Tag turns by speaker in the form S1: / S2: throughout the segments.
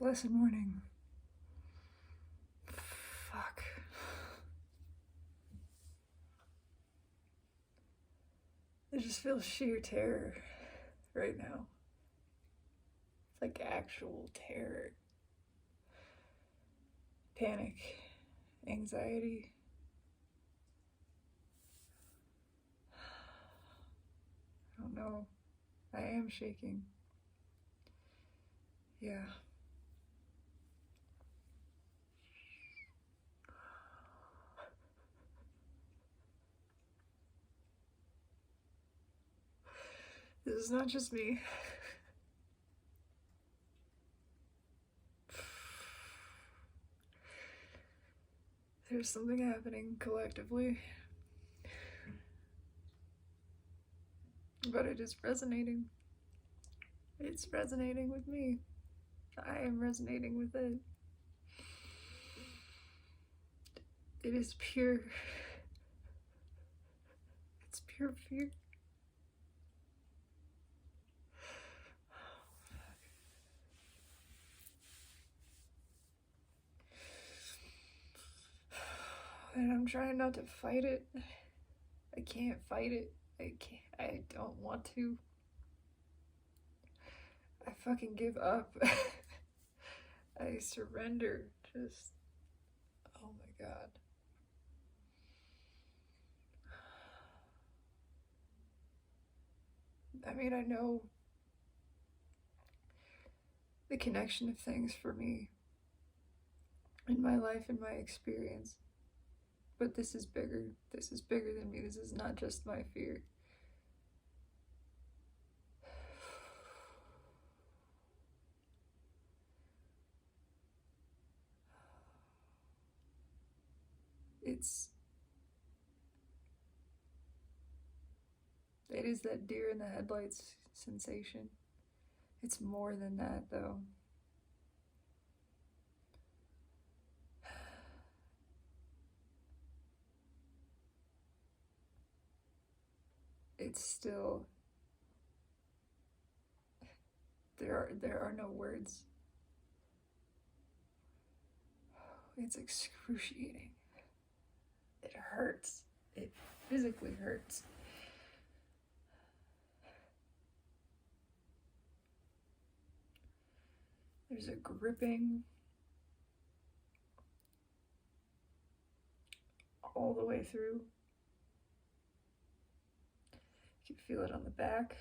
S1: Blessed morning. Fuck. I just feel sheer terror right now. It's like actual terror. Panic. Anxiety. I don't know. I am shaking. Yeah. This is not just me. There's something happening collectively. But it is resonating. It's resonating with me. I am resonating with it. It is pure. It's pure fear. And I'm trying not to fight it. I can't fight it. I don't want to. I fucking give up. I surrender. Just, oh my God. I mean, I know the connection of things for me in my life and my experience. But this is bigger. This is bigger than me. This is not just my fear. It is that deer in the headlights sensation. It's more than that, though. It's still, there are no words. It's excruciating. It hurts. It physically hurts. There's a gripping all the way through. You can feel it on the back.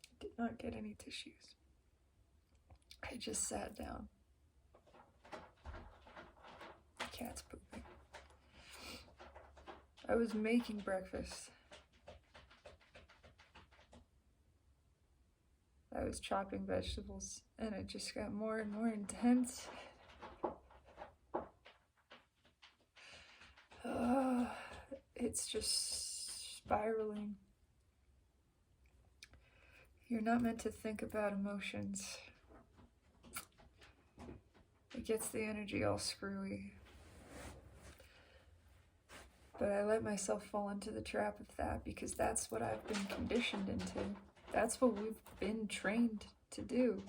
S1: I did not get any tissues. I just sat down. The cat's pooping. I was making breakfast. I was chopping vegetables, and it just got more and more intense. It's just spiraling. You're not meant to think about emotions. It gets the energy all screwy. But I let myself fall into the trap of that because that's what I've been conditioned into. That's what we've been trained to do.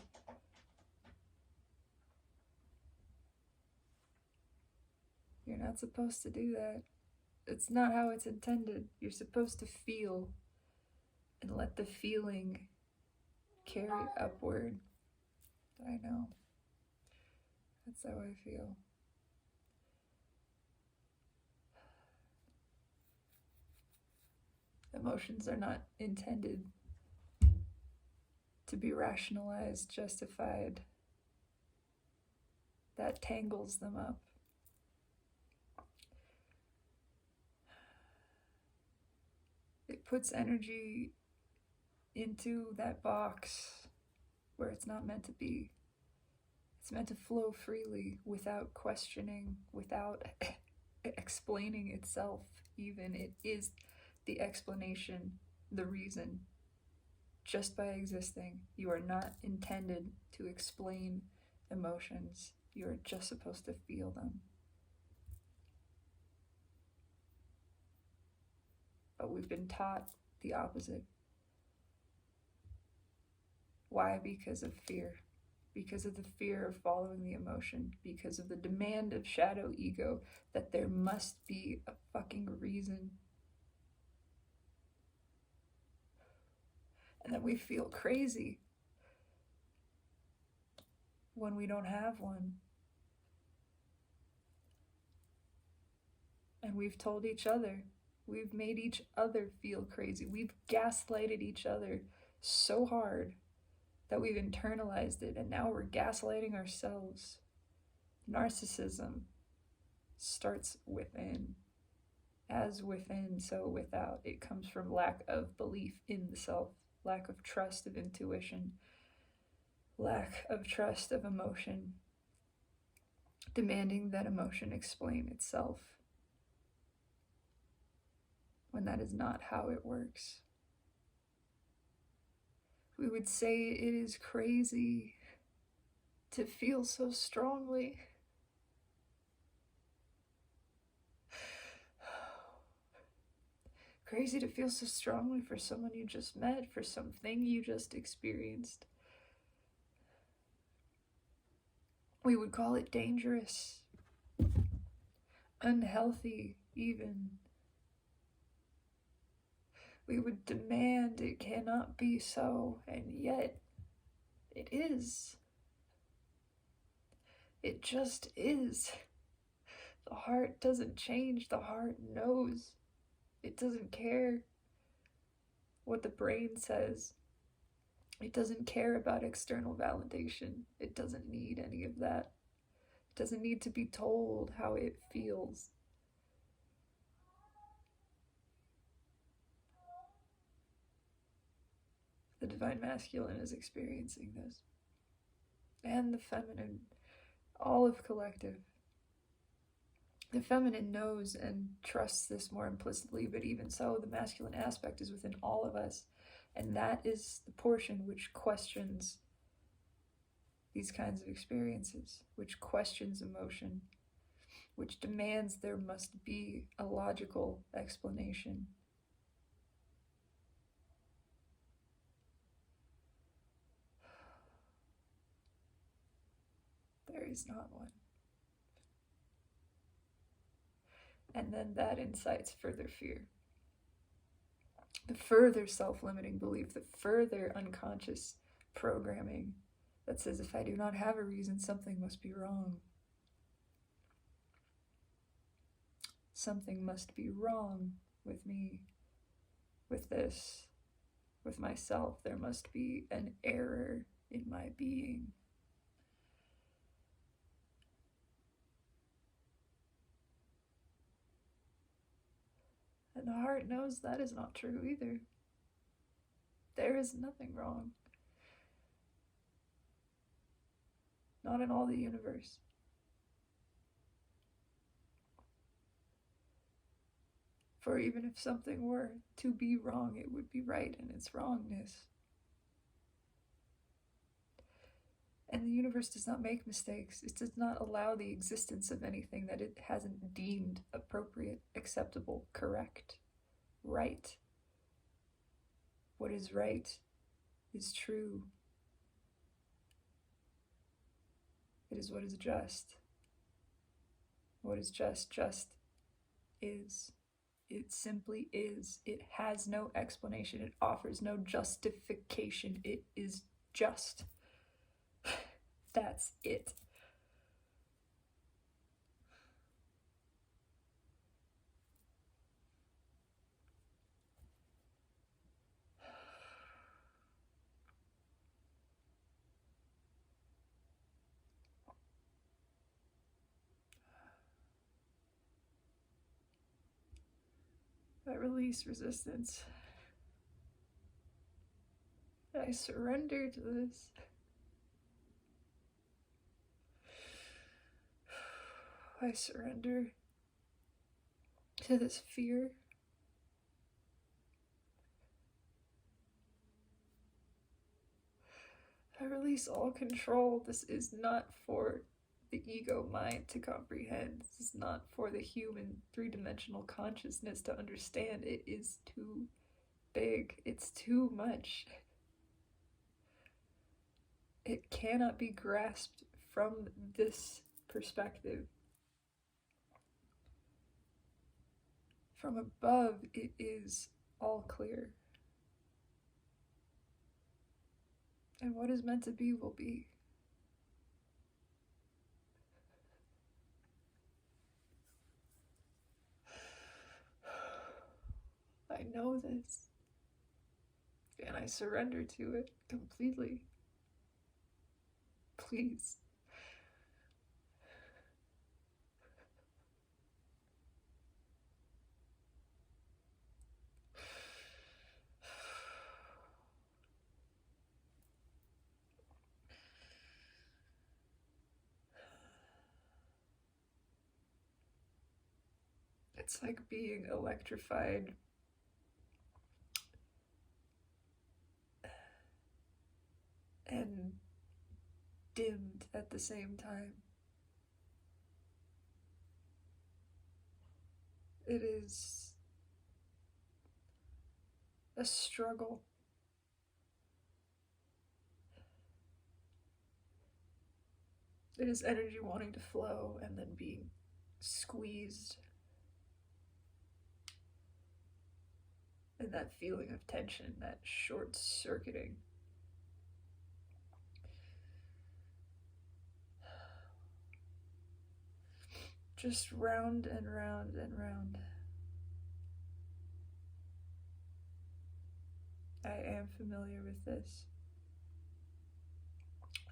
S1: You're not supposed to do that. It's not how it's intended. You're supposed to feel and let the feeling carry upward. I know. That's how I feel. Emotions are not intended to be rationalized, justified. That tangles them up. It puts energy into that box where it's not meant to be. It's meant to flow freely without questioning, without explaining itself even. It is the explanation, the reason. Just by existing, you are not intended to explain emotions. You're just supposed to feel them. But we've been taught the opposite. Why? Because of fear. Because of the fear of following the emotion. Because of the demand of shadow ego that there must be a fucking reason. And then we feel crazy when we don't have one. And we've told each other, we've made each other feel crazy. We've gaslighted each other so hard that we've internalized it, and now we're gaslighting ourselves. Narcissism starts within. As within, so without. It comes from lack of belief in the self, lack of trust of intuition, lack of trust of emotion, demanding that emotion explain itself, when that is not how it works. We would say it is crazy to feel so strongly. Crazy to feel so strongly for someone you just met, for something you just experienced. We would call it dangerous, unhealthy even. We would demand it cannot be so, and yet it is. It just is. The heart doesn't change. The heart knows. It doesn't care what the brain says. It doesn't care about external validation. It doesn't need any of that. It doesn't need to be told how it feels. The divine masculine is experiencing this. And the feminine, all of collective. The feminine knows and trusts this more implicitly, but even so, the masculine aspect is within all of us. And that is the portion which questions these kinds of experiences, which questions emotion, which demands there must be a logical explanation. There is not one. And then that incites further fear. The further self-limiting belief, the further unconscious programming that says if I do not have a reason, something must be wrong. Something must be wrong with me, with this, with myself. There must be an error in my being. And the heart knows that is not true either. There is nothing wrong. Not in all the universe. For even if something were to be wrong, it would be right in its wrongness. And the universe does not make mistakes. It does not allow the existence of anything that it hasn't deemed appropriate, acceptable, correct, right. What is right is true. It is what is just. What is just is. It simply is. It has no explanation. It offers no justification. It is just. That's it. I release resistance. I surrender to this. I surrender to this fear. I release all control. This is not for the ego mind to comprehend. This is not for the human three-dimensional consciousness to understand. It is too big. It's too much. It cannot be grasped from this perspective. From above, it is all clear. And what is meant to be will be. I know this, and I surrender to it completely. Please. It's like being electrified and dimmed at the same time. It is a struggle. It is energy wanting to flow and then being squeezed. And that feeling of tension, that short-circuiting. Just round and round and round. I am familiar with this.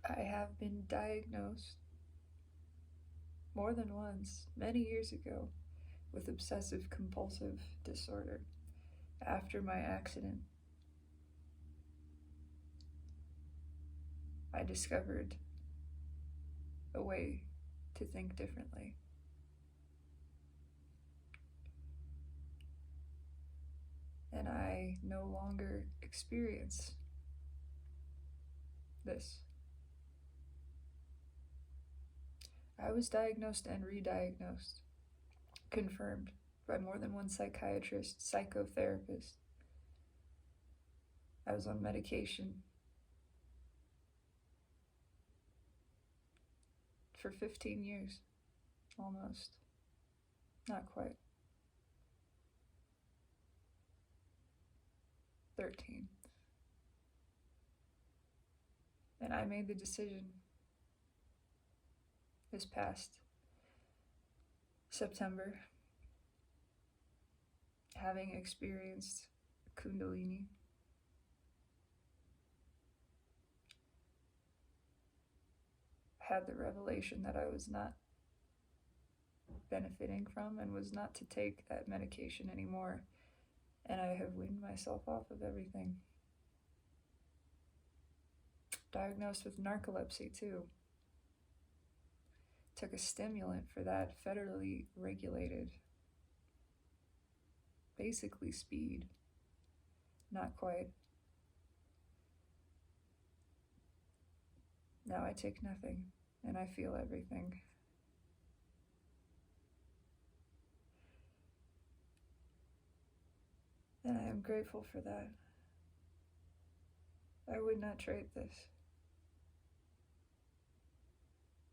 S1: I have been diagnosed more than once, many years ago, with obsessive compulsive disorder after my accident. I discovered a way to think differently. And I no longer experience this. I was diagnosed and re-diagnosed, confirmed by more than one psychiatrist, psychotherapist. I was on medication for 15 years, almost. Not quite. 13. And I made the decision this past September, having experienced Kundalini, had the revelation that I was not benefiting from and was not to take that medication anymore. And I have weaned myself off of everything. Diagnosed with narcolepsy too. Took a stimulant for that, federally regulated. Basically speed. Not quite. Now I take nothing, and I feel everything. And I am grateful for that. I would not trade this.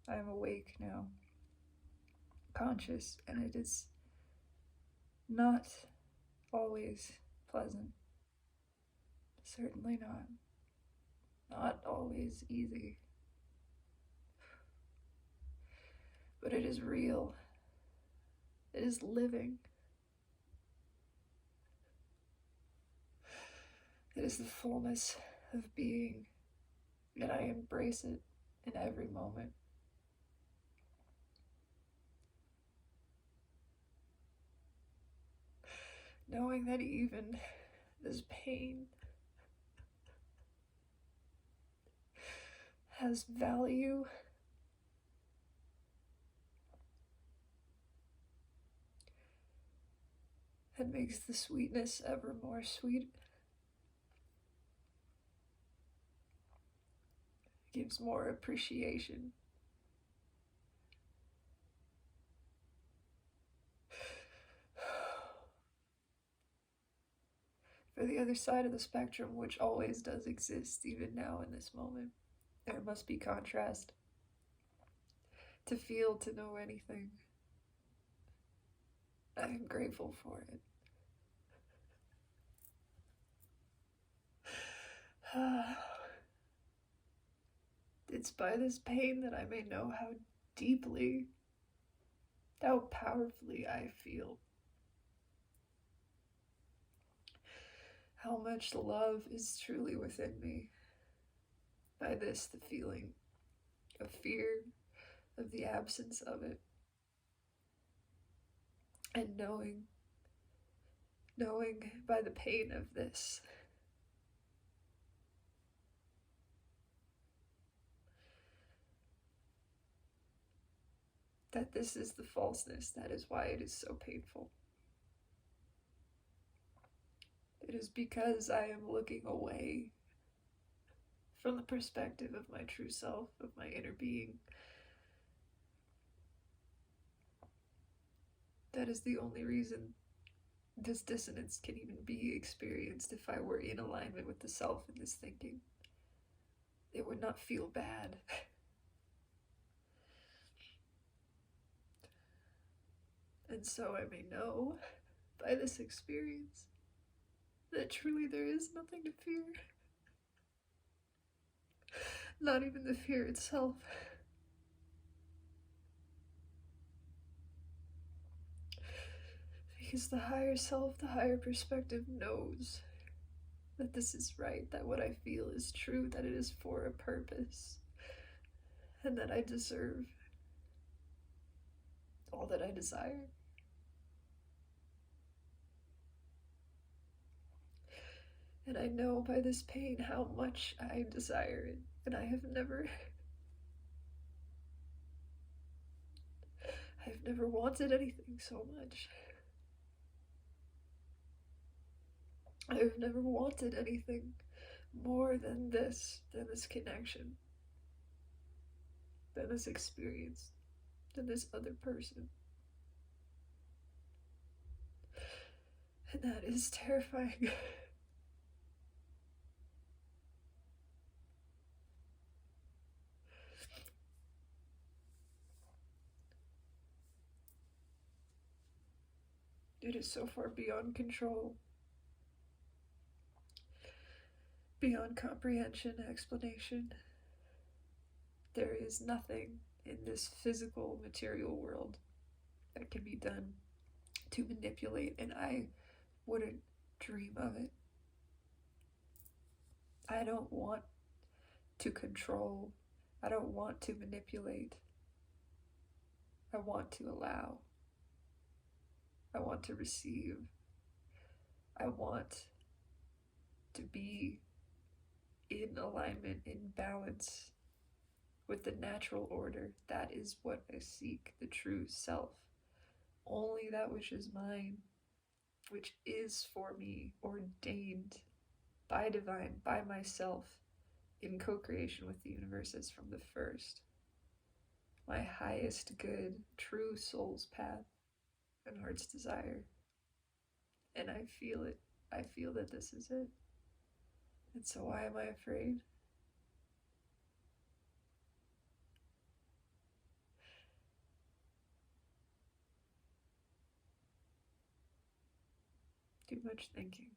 S1: I am awake now, conscious, and it is not always pleasant. Certainly not. Not always easy. But it is real. It is living. It is the fullness of being, and I embrace it in every moment. Knowing that even this pain has value. It makes the sweetness ever more sweet. Gives more appreciation. For the other side of the spectrum, which always does exist, even now in this moment, there must be contrast. To feel, to know anything. I am grateful for it. It's by this pain that I may know how deeply, how powerfully I feel. How much love is truly within me. By this, the feeling of fear, of the absence of it. And knowing by the pain of this, that this is the falseness, that is why it is so painful. It is because I am looking away from the perspective of my true self, of my inner being. That is the only reason this dissonance can even be experienced. If I were in alignment with the self in this thinking, it would not feel bad. And so I may know by this experience that truly there is nothing to fear. Not even the fear itself. Because the higher self, the higher perspective knows that this is right, that what I feel is true, that it is for a purpose, and that I deserve all that I desire. And I know by this pain how much I desire it, and I have never wanted anything so much. I have never wanted anything more than this connection, than this experience, than this other person. And that is terrifying. It is so far beyond control, beyond comprehension, explanation. There is nothing in this physical, material world that can be done to manipulate, and I wouldn't dream of it. I don't want to control. I don't want to manipulate. I want to allow. I want to receive. I want to be in alignment, in balance with the natural order. That is what I seek, the true self. Only that which is mine, which is for me, ordained by divine, by myself, in co-creation with the universe as from the first. My highest good, true soul's path and heart's desire. And I feel it. I feel that this is it. And so why am I afraid? Too much thinking.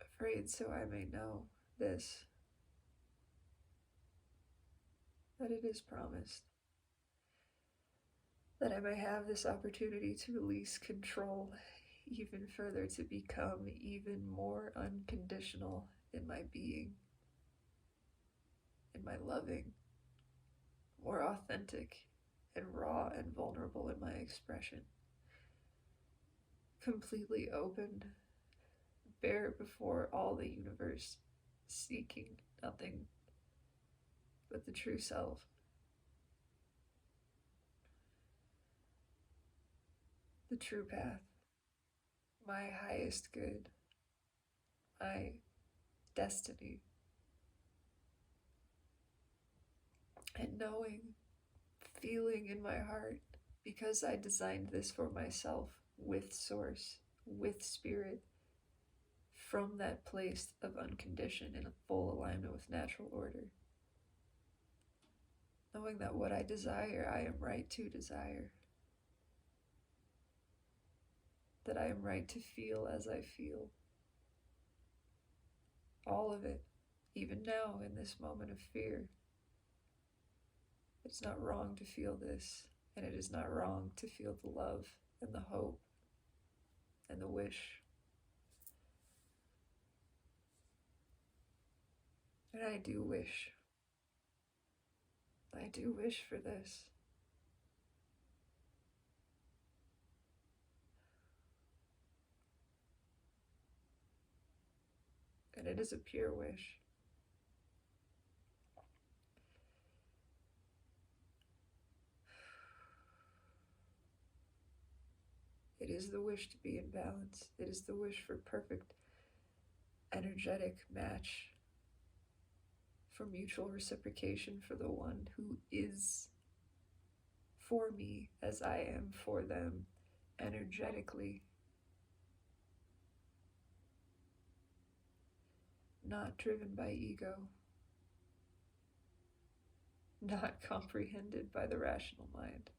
S1: Afraid so I may know this, that it is promised, that I may have this opportunity to release control even further, to become even more unconditional in my being, in my loving, more authentic and raw and vulnerable in my expression, completely open, bare before all the universe, seeking nothing but the true self. The true path, my highest good, my destiny. And knowing, feeling in my heart, because I designed this for myself with Source, with Spirit, from that place of unconditioned and full alignment with natural order. Knowing that what I desire, I am right to desire. That I am right to feel as I feel. All of it, even now in this moment of fear. It's not wrong to feel this, and it is not wrong to feel the love and the hope and the wish. And I do wish for this. And it is a pure wish. It is the wish to be in balance. It is the wish for perfect energetic match, for mutual reciprocation, for the one who is for me as I am for them energetically. Not driven by ego, not comprehended by the rational mind.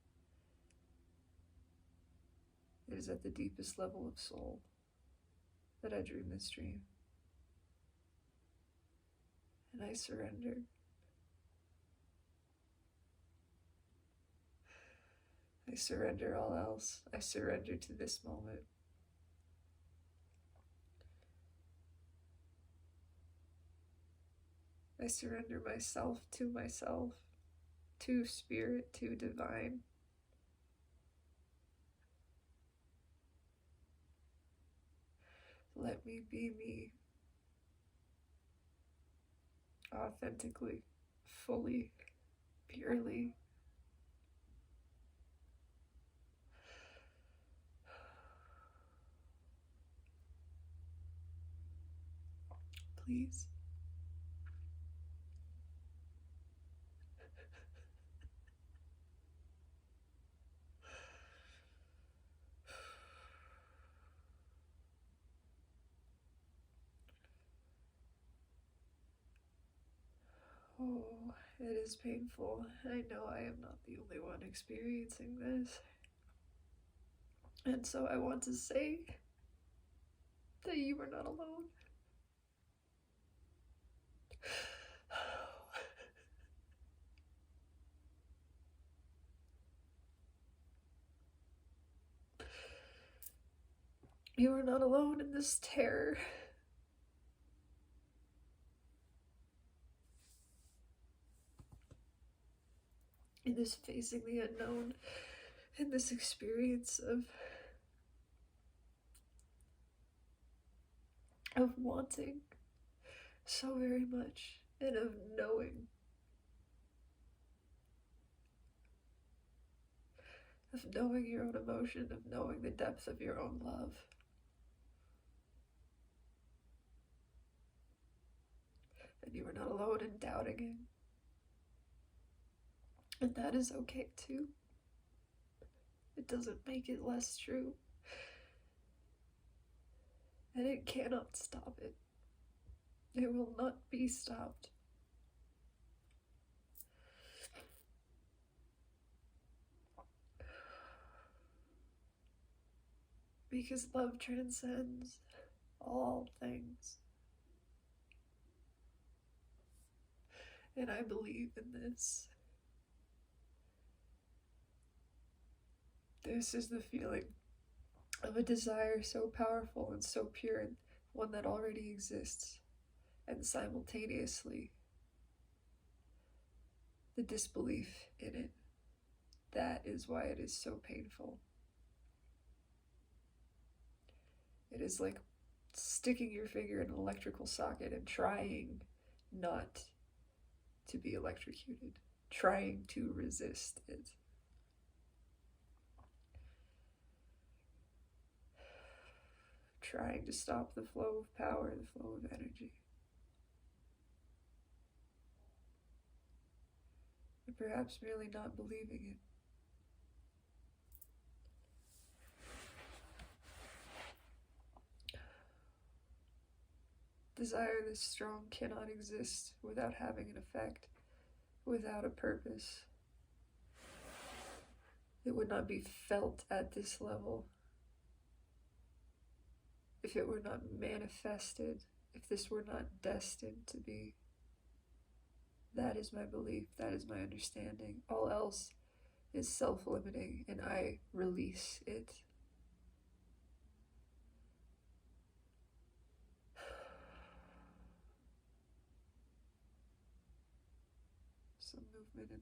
S1: It is at the deepest level of soul that I dream this dream. And I surrender. I surrender all else. I surrender to this moment. I surrender myself, to Spirit, to Divine. Let me be me, authentically, fully, purely. Please. Oh, it is painful. I know I am not the only one experiencing this. And so I want to say that you are not alone. You are not alone in this terror. In this facing the unknown, in this experience of wanting so very much, and of knowing your own emotion, of knowing the depth of your own love. And you are not alone in doubting it. And that is okay too. It doesn't make it less true. And it cannot stop it. It will not be stopped. Because love transcends all things. And I believe in this. This is the feeling of a desire so powerful and so pure, and one that already exists, and simultaneously the disbelief in it. That is why it is so painful. It is like sticking your finger in an electrical socket and trying not to be electrocuted, trying to resist it. Trying to stop the flow of power, the flow of energy. Or perhaps merely not believing it. Desire this strong cannot exist without having an effect, without a purpose. It would not be felt at this level if it were not manifested, if this were not destined to be. That is my belief, that is my understanding. All else is self-limiting, and I release it. Some movement in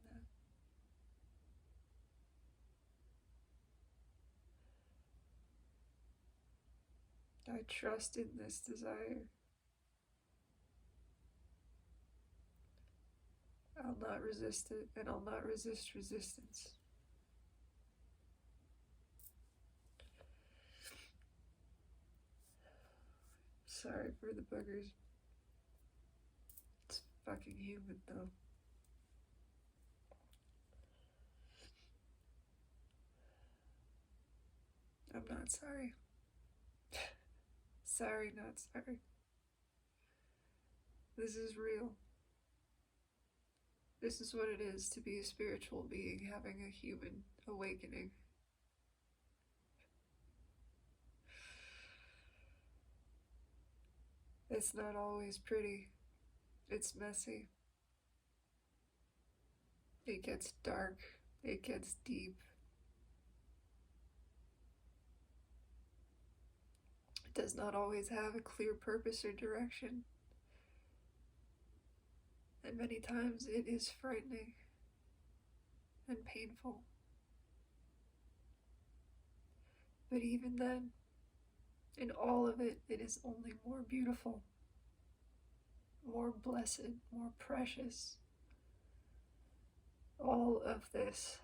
S1: that. I trust in this desire. I'll not resist it, and I'll not resist resistance. Sorry for the boogers. It's fucking humid though. I'm not sorry. Sorry, not sorry. This is real. This is what it is to be a spiritual being having a human awakening. It's not always pretty. It's messy. It gets dark. It gets deep. It does not always have a clear purpose or direction. And many times it is frightening and painful. But even then, in all of it, it is only more beautiful, more blessed, more precious. All of this.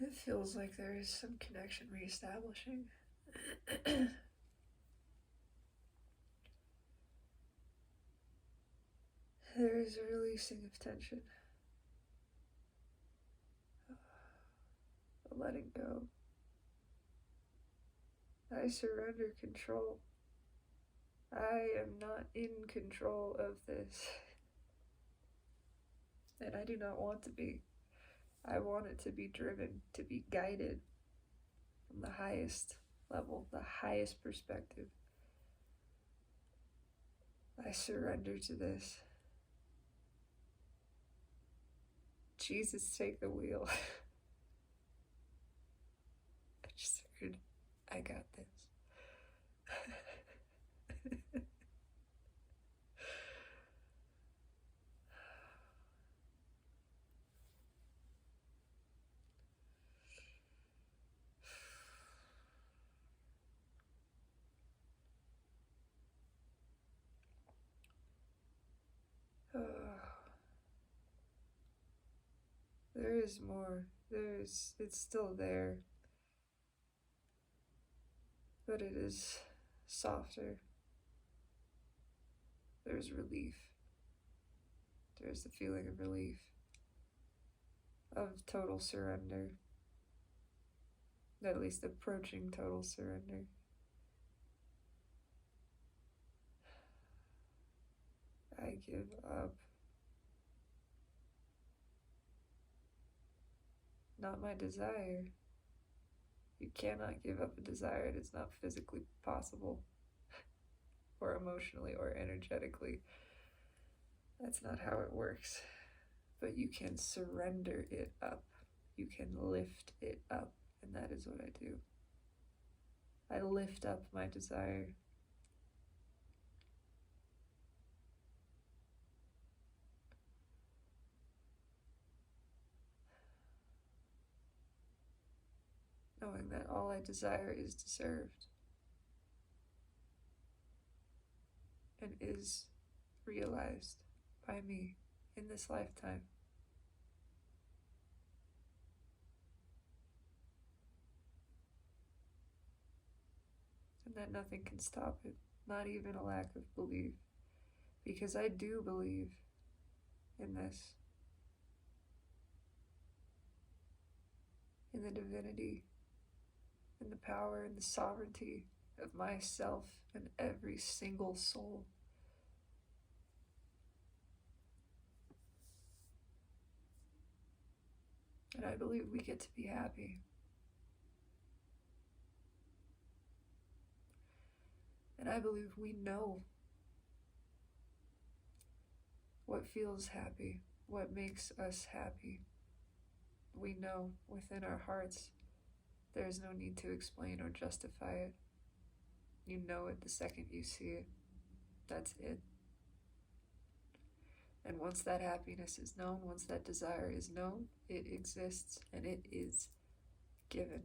S1: It feels like there is some connection reestablishing. There is a releasing of tension. A letting go. I surrender control. I am not in control of this. And I do not want to be. I want it to be driven, to be guided from the highest level, the highest perspective. I surrender to this. Jesus, take the wheel. I just heard, I got this. There is more. It's still there. But it is softer. There's relief. There's the feeling of relief, of total surrender, at least approaching total surrender. I give up. Not my desire. You cannot give up a desire. It is not physically possible, or emotionally, or energetically. That's not how it works. But you can surrender it up. You can lift it up. And that is what I do. I lift up my desire. Knowing that all I desire is deserved. and is realized by me in this lifetime. And that nothing can stop it, not even a lack of belief, because I do believe in this, in the divinity, in the power and the sovereignty of myself and every single soul. And I believe we get to be happy. And I believe we know what feels happy, what makes us happy. We know within our hearts there is no need to explain or justify it. You know it the second you see it. That's it. And once that happiness is known, once that desire is known, it exists and it is given.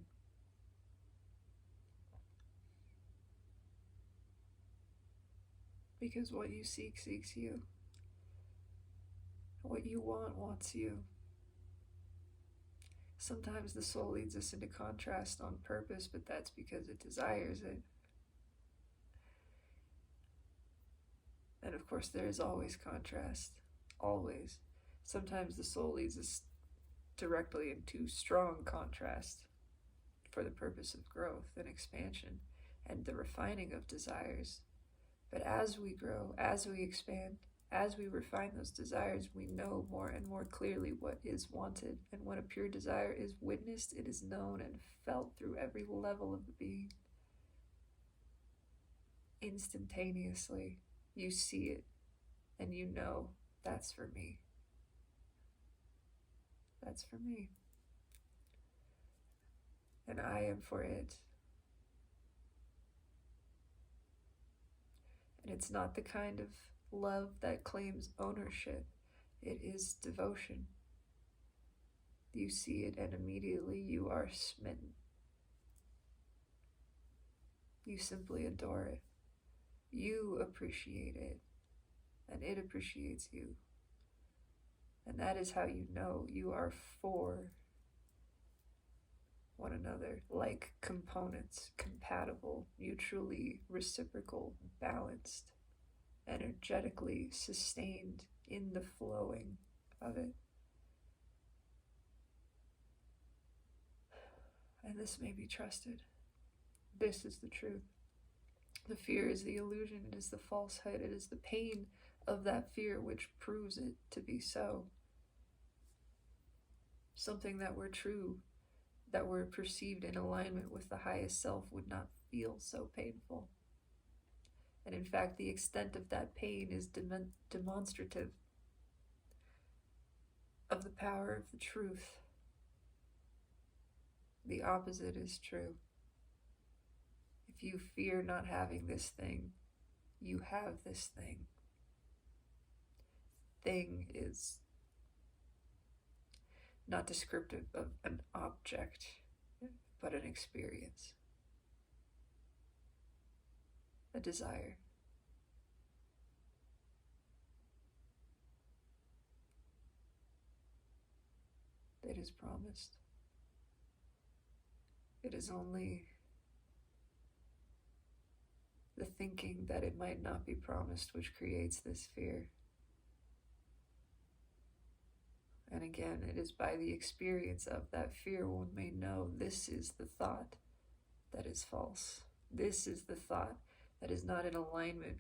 S1: Because what you seek seeks you. What you want wants you. Sometimes the soul leads us into contrast on purpose, but that's because it desires it. And of course, there is always contrast. Always. Sometimes the soul leads us directly into strong contrast for the purpose of growth and expansion and the refining of desires. But as we grow, as we expand, as we refine those desires, we know more and more clearly what is wanted. And when a pure desire is witnessed, it is known and felt through every level of the being. Instantaneously, you see it and you know, that's for me. That's for me. And I am for it. And it's not the kind of love that claims ownership. It is devotion. You see it and immediately you are smitten. You simply adore it. You appreciate it. And it appreciates you. And that is how you know you are for one another, like components, compatible, mutually reciprocal, balanced, energetically sustained in the flowing of it. And this may be trusted. This is the truth. The fear is the illusion, it is the falsehood, it is the pain of that fear which proves it to be so. Something that were true, that were perceived in alignment with the highest self would not feel so painful. And in fact, the extent of that pain is demonstrative of the power of the truth. The opposite is true. If you fear not having this thing, you have this thing. Thing is not descriptive of an object, but an experience, a desire. It is promised. It is only the thinking that it might not be promised which creates this fear. And again, it is by the experience of that fear one may know this is the thought that is false. This is the thought that is not in alignment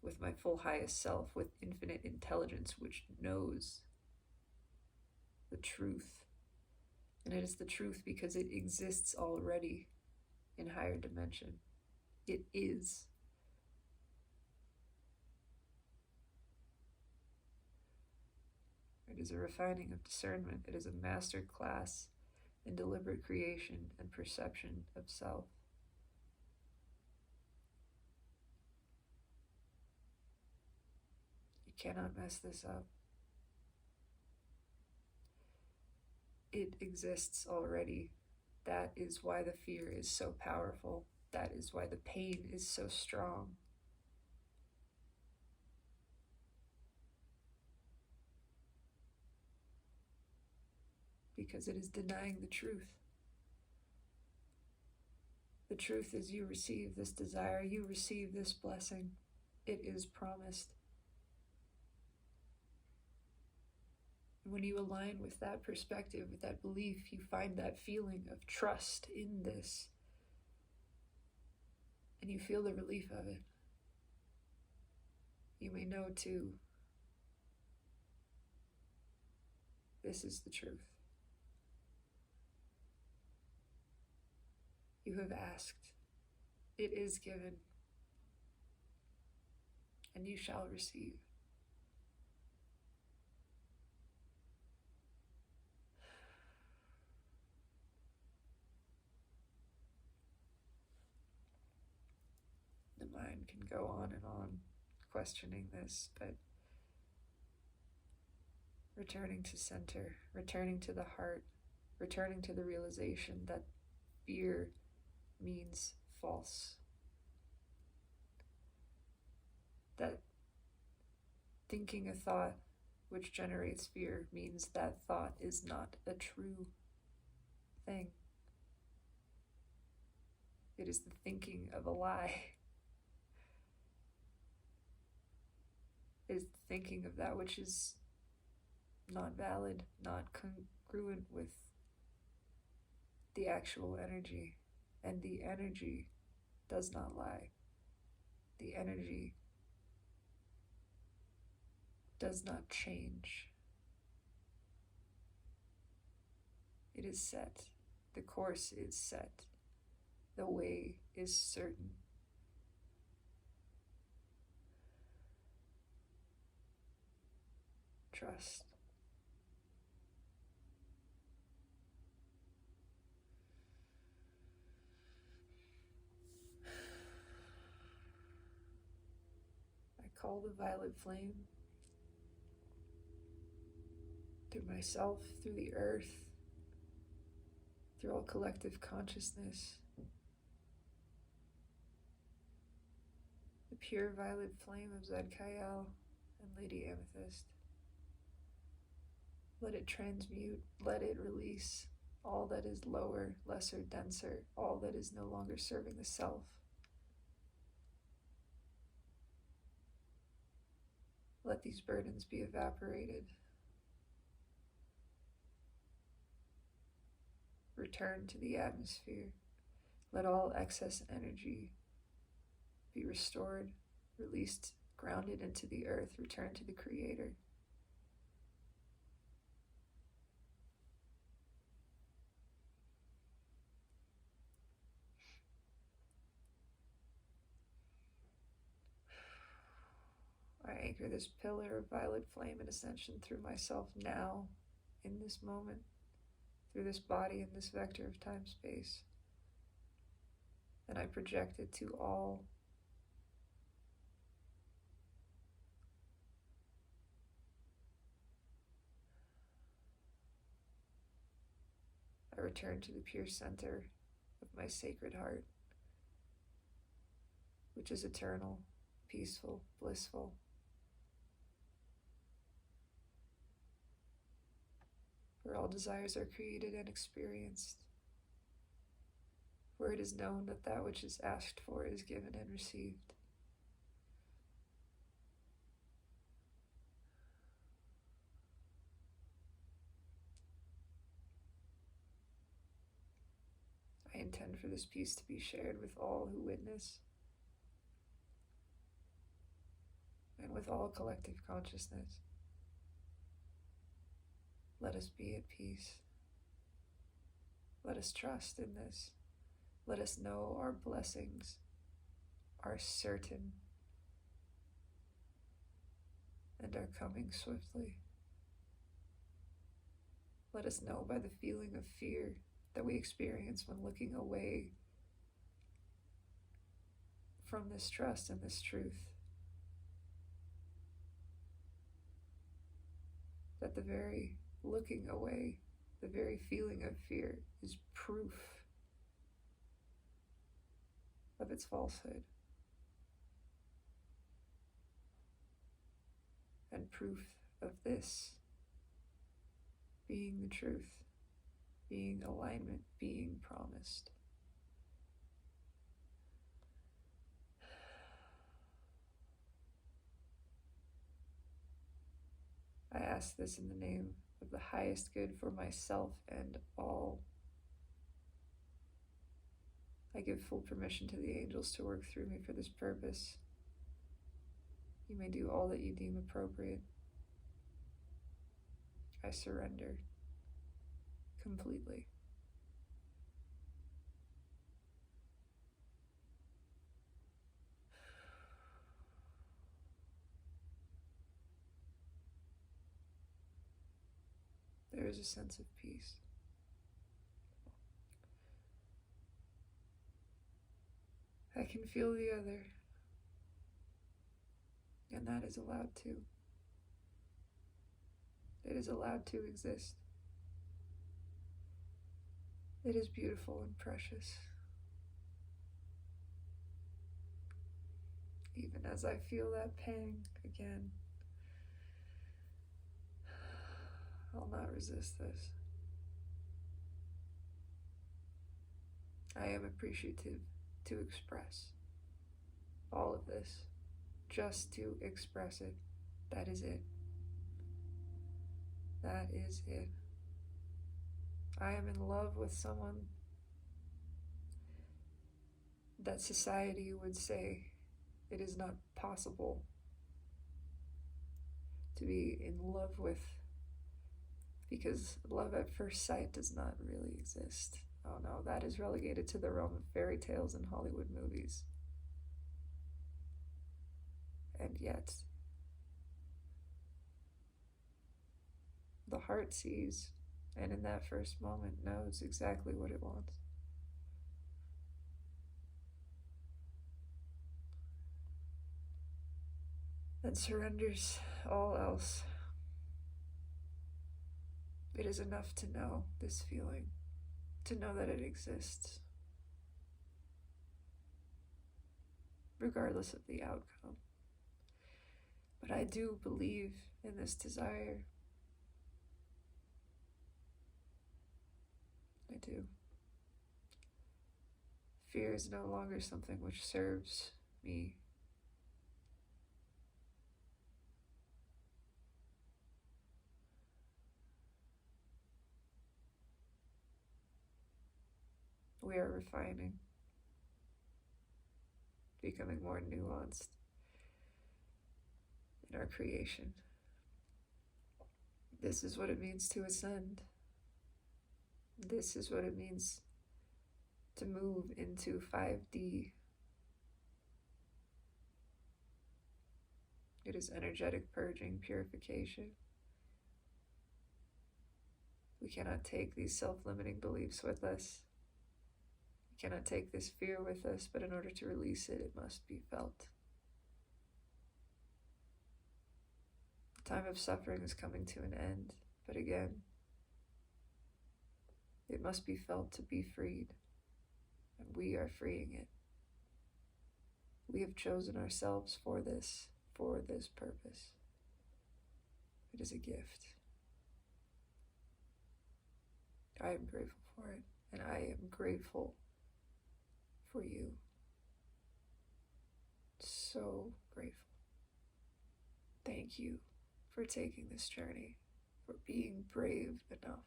S1: with my full highest self, with infinite intelligence, which knows the truth. And it is the truth because it exists already in higher dimension. It is. It is a refining of discernment. It is a master class in deliberate creation and perception of self. You cannot mess this up. It exists already. That is why the fear is so powerful. That is why the pain is so strong. because it is denying the truth. The truth is you receive this desire, you receive this blessing. It is promised. When you align with that perspective, with that belief, you find that feeling of trust in this. And you feel the relief of it. You may know too, this is the truth. You have asked, it is given, and you shall receive. The mind can go on and on questioning this, but returning to center, returning to the heart, returning to the realization that fear means false. That thinking a thought which generates fear means that thought is not a true thing. It is the thinking of a lie. It is the thinking of that which is not valid, not congruent with the actual energy. And the energy does not lie. The energy does not change. It is set. The course is set. The way is certain. Trust. I call the violet flame through myself, through the earth, through all collective consciousness. The pure violet flame of Zadkiel and Lady Amethyst. Let it transmute, let it release all that is lower, lesser, denser, all that is no longer serving the self. Let these burdens be evaporated. Return to the atmosphere. Let all excess energy be restored, released, grounded into the earth, return to the Creator. I anchor this pillar of violet flame and ascension through myself now, in this moment, through this body and this vector of time-space. And I project it to all I return to the pure center of my sacred heart, which is eternal, peaceful, blissful. Where all desires are created and experienced. Where it is known that that which is asked for is given and received. I intend for this peace to be shared with all who witness and with all collective consciousness. Let us be at peace. Let us trust in this. Let us know our blessings are certain and are coming swiftly. Let us know by the feeling of fear that we experience when looking away from this trust and this truth, that the very looking away, the very feeling of fear is proof of its falsehood and proof of this being the truth. being alignment, being promised. I ask this in the name of the highest good for myself and all. I give full permission to the angels to work through me for this purpose. You may do all that you deem appropriate. I surrender completely. There is a sense of peace. I can feel the other, and that is allowed to. It is allowed to exist. It is beautiful and precious. Even as I feel that pang again, I'll not resist this. I am appreciative to express all of this, just to express it. That is it. That is it. I am in love with someone that society would say it is not possible to be in love with, because love at first sight does not really exist. Oh no, that is relegated to the realm of fairy tales and Hollywood movies. And yet, the heart sees, and in that first moment knows exactly what it wants. And surrenders all else. It is enough to know this feeling, to know that it exists, regardless of the outcome. But I do believe in this desire. I do. Fear is no longer something which serves me. We are refining, becoming more nuanced in our creation. This is what it means to ascend. This is what it means to move into 5D. It is energetic purging, purification. We cannot take these self-limiting beliefs with us. We cannot take this fear with us, but in order to release it, it must be felt. The time of suffering is coming to an end, but again, it must be felt to be freed, and we are freeing it. We have chosen ourselves for this purpose. It is a gift. I am grateful for it, and I am grateful for you. So grateful. Thank you for taking this journey, for being brave enough,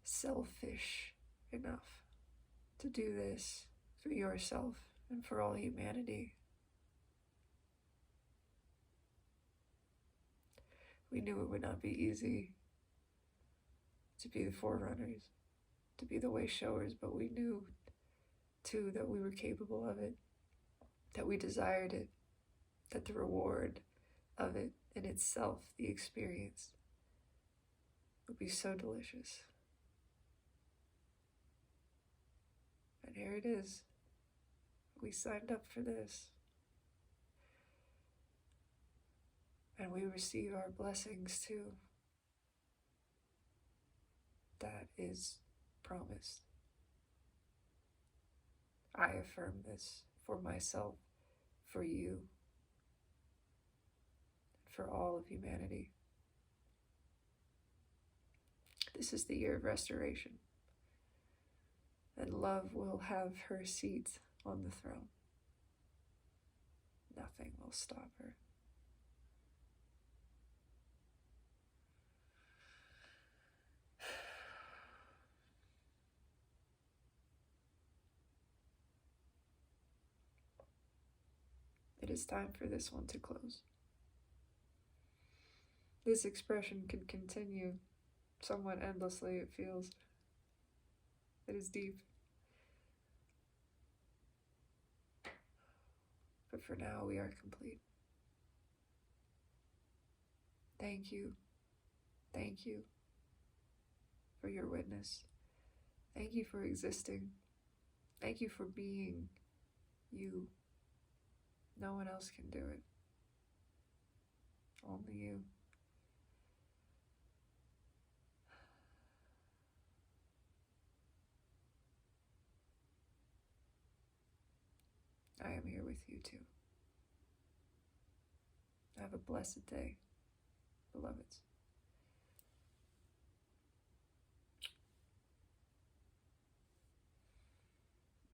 S1: selfish enough to do this for yourself and for all humanity. We knew it would not be easy to be the forerunners, to be the way showers, but we knew too that we were capable of it, that we desired it, that the reward of it in itself, the experience, would be so delicious. And here it is. We signed up for this. And we receive our blessings too. That is promised. I affirm this for myself, for you, for all of humanity. This is the year of restoration. And love will have her seat on the throne. Nothing will stop her. It is time for this one to close. This expression can continue somewhat endlessly, it feels. It is deep. But for now, we are complete. Thank you. Thank you for your witness. Thank you for existing. Thank you for being you. No one else can do it. Only you. I am here with you too. Have a blessed day, beloveds.